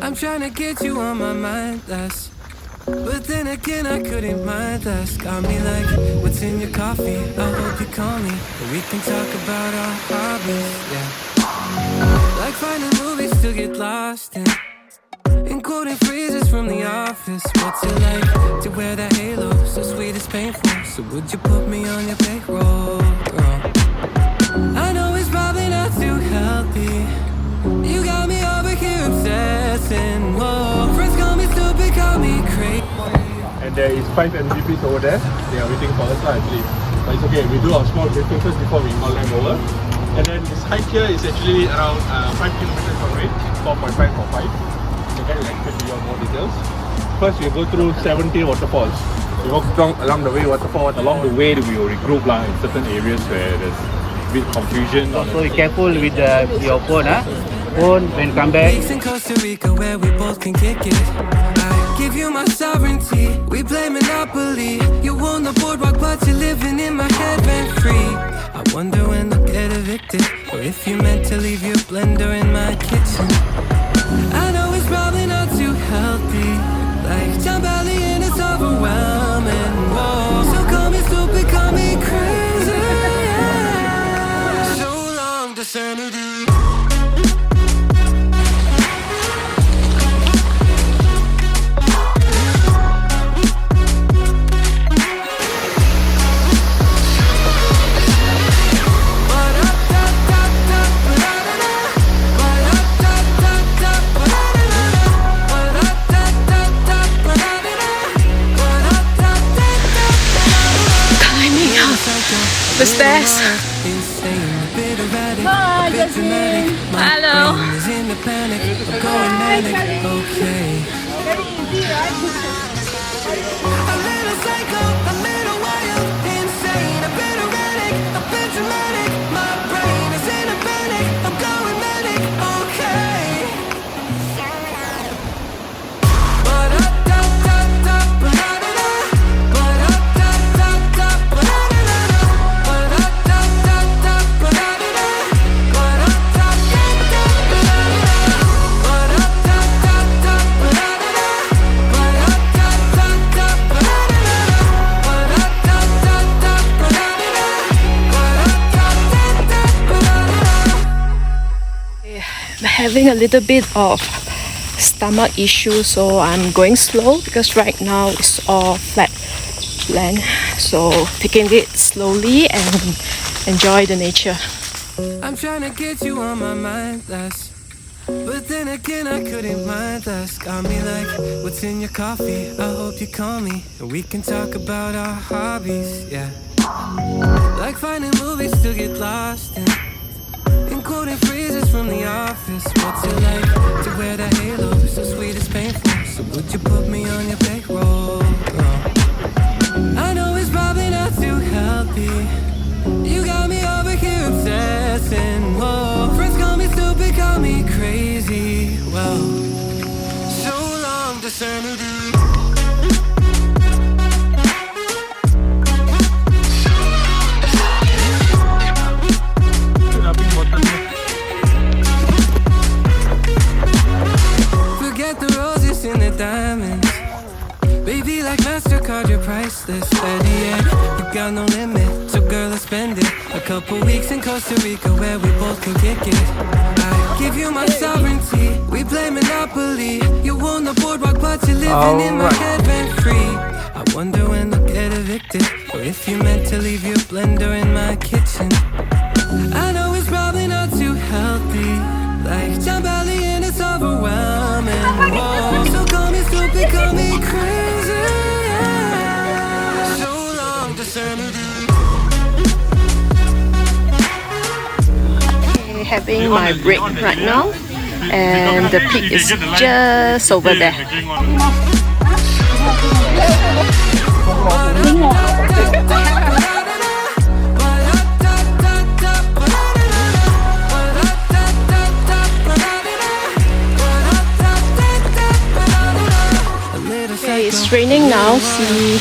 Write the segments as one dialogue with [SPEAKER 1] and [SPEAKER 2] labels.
[SPEAKER 1] I'm trying to get you on my mind less, but then again I couldn't mind less. Got me like, what's in your coffee? I hope you call me, and we can talk about our hobbies, yeah. Like finding movies to get lost in quoting phrases from The Office. What's it like to wear that halo? So sweet it's painful. So would you put me on your payroll, girl? I know it's probably not too healthy. You got me over here obsessing. Whoa, friends call me stupid, call me crazy.
[SPEAKER 2] And there is 5 MVPs over there. They are waiting for us actually. But it's okay, we do our small briefing first before we call them over. And then this hike here is actually around 5 kilometers away, 4.5 or 5. You can explain to you more details. First we go through 70 waterfalls. We walk along the way waterfall. Along the way we will regroup in certain areas where there's a bit confusion.
[SPEAKER 3] So be careful with your phone, phone when come back.
[SPEAKER 1] Weeks in Costa Rica where we both can kick it. I give you my sovereignty. We play Monopoly. You own the boardwalk, but you're living in my head rent free. I wonder when I'll get evicted, or if you meant to leave your blender in my kitchen. I know it's probably not too healthy, like John Belly and it's overwhelming. Whoa, so call me stupid, call me crazy, yeah. So long to sanity.
[SPEAKER 4] The stairs.
[SPEAKER 5] Hi, Jaszmyn.
[SPEAKER 4] Hello.
[SPEAKER 5] Hi, Charlie. Very easy, right?
[SPEAKER 1] A little psycho, a little wild, insane, a bit erratic, a bit dramatic. My brain is in a panic, I'm going manic, okay.
[SPEAKER 4] Having a little bit of stomach issue, so I'm going slow because right now it's all flat land, so taking it slowly and enjoy the nature.
[SPEAKER 1] I'm trying to get you on my mind less, but then again I couldn't mind less. Got me like, what's in your coffee? I hope you call me, and we can talk about our hobbies, yeah. Like finding movies to get lost in quoting phrases from The Office. What's it like to wear that halo? So sweet it's painful. So would you put me on your payroll, girl? I know it's probably not too healthy. You got me over here obsessing. Whoa, friends call me stupid, call me crazy. Well, so long to sanity. Forget the roses and the diamonds. Baby, like MasterCard, you're priceless. At the end, you got no limit. So girl, let's spend it. A couple weeks in Costa Rica where we both can kick it. I give you my sovereignty. We play Monopoly. You own the boardwalk, but you're living in my head rent free. I wonder when I'll get evicted, or if you meant to leave your blender in my kitchen. I know it's probably not too healthy, like John Belly and it's overwhelming. Whoa, so call me stupid, call me crazy, yeah. So long to sanity.
[SPEAKER 4] Having my break right now, and the peak is just over there. Okay, it's raining now. See,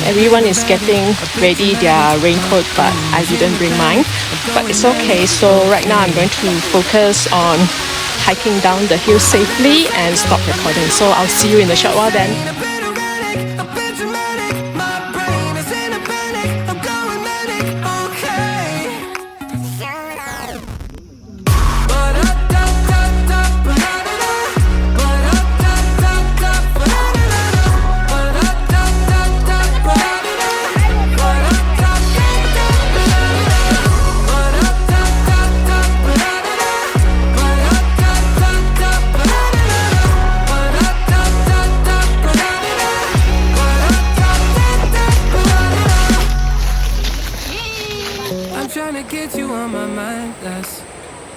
[SPEAKER 4] everyone is getting ready their raincoat, but I didn't bring mine. But it's okay. So right now I'm going to focus on hiking down the hill safely and stop recording. So I'll see you in a short while then.
[SPEAKER 1] Get you on my mind, that's.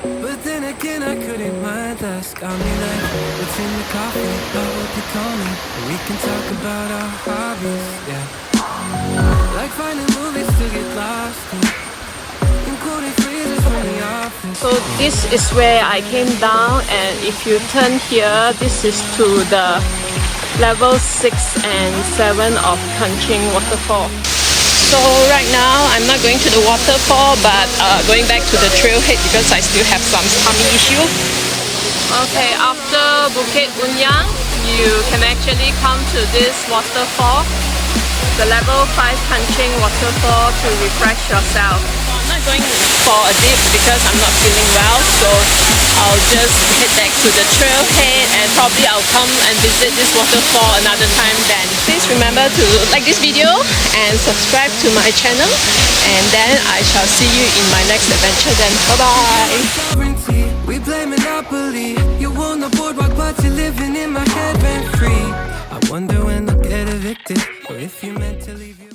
[SPEAKER 1] But then again, I couldn't mind, that's. Got me like, what's in the coffee? I hope you call me, and we can talk about our hobbies, yeah. Like finding movies to get lost in, and quoting phrases from the office.
[SPEAKER 4] So this is where I came down, and if you turn here, this is to the level 6 and 7 of Kanching Waterfall. So right now I'm not going to the waterfall, but going back to the trailhead because I still have some tummy issue. Okay, after Bukit Unyang, you can actually come to this waterfall, the level 5 Kanching Waterfall, to refresh yourself. I'm not going for a dip because I'm not feeling well, so I'll just head back to the trailhead and probably I'll come and visit this waterfall another time then. Please remember to like this video and subscribe to my channel, and then I shall see you in my next adventure then. Bye bye!
[SPEAKER 1] We play Monopoly. You own the boardwalk, but you're living in my head rent free. I wonder when I'll get evicted, or if you meant to leave you.